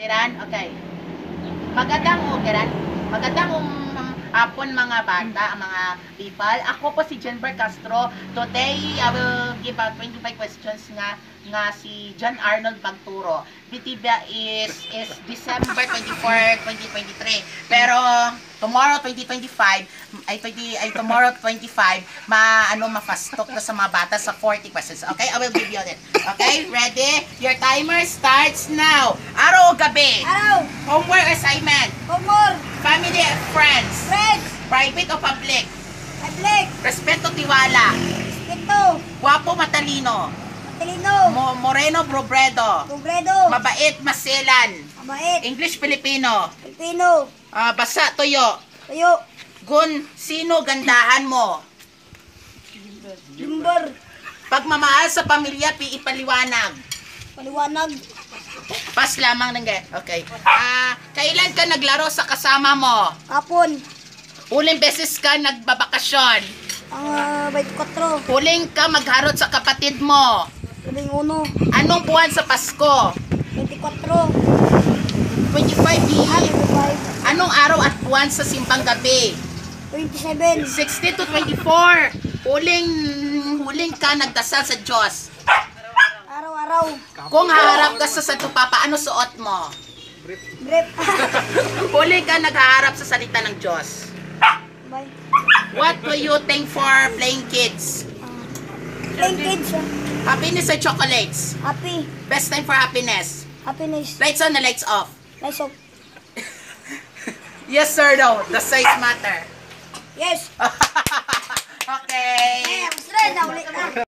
Tiran, okay. Magandang hapon mga bata, mga people. Ako po si Jenber Castro. Today, I will give out 25 questions nga si John Arnold Bagturo. Bitibia is December 24, 2023. Pero tomorrow 2025, tomorrow 25, ma-fastok na sa mga bata sa 40 questions. Okay? I will give you it. Okay? Ready? Your timer starts now. Araw o gabi? Araw. Homework assignment? Homework. Family and friends? Friends. Private o public? Public. Respeto, tiwala? Respeto. Guwapo, matalino? Matalino. Moreno, probredo? Progredo. Mabait, maselan? Mabait. English, Filipino? Filipino. Basa, tuyo? Tuyo. Gun, sino gandahan mo? Limber. Pagmamahal sa pamilya, ipaliwanag? Paliwanag. Pas lamang nang okay. Kailan ka naglaro sa kasama mo? Kapon. Huling beses ka nagbabakasyon? 24. Huling ka magharot sa kapatid mo? 1. Anong buwan sa Pasko? 24. 25. Anong araw at buwan sa simbang gabi? 27. 16 to 24. Huling ka nagdasal sa Diyos? Araw-araw. Kung haharap ka sa Santupa, paano suot mo? Grip. Huling ka naghaharap sa salita ng Diyos? Bye. What do you think for playing kids? Playing kids. Happiness or chocolates? Happy. Best time for happiness? Happiness. Lights on or lights off? Lights off. Yes sir, no. The size matter. Yes. Okay. Eh, mas rin. Naulit na.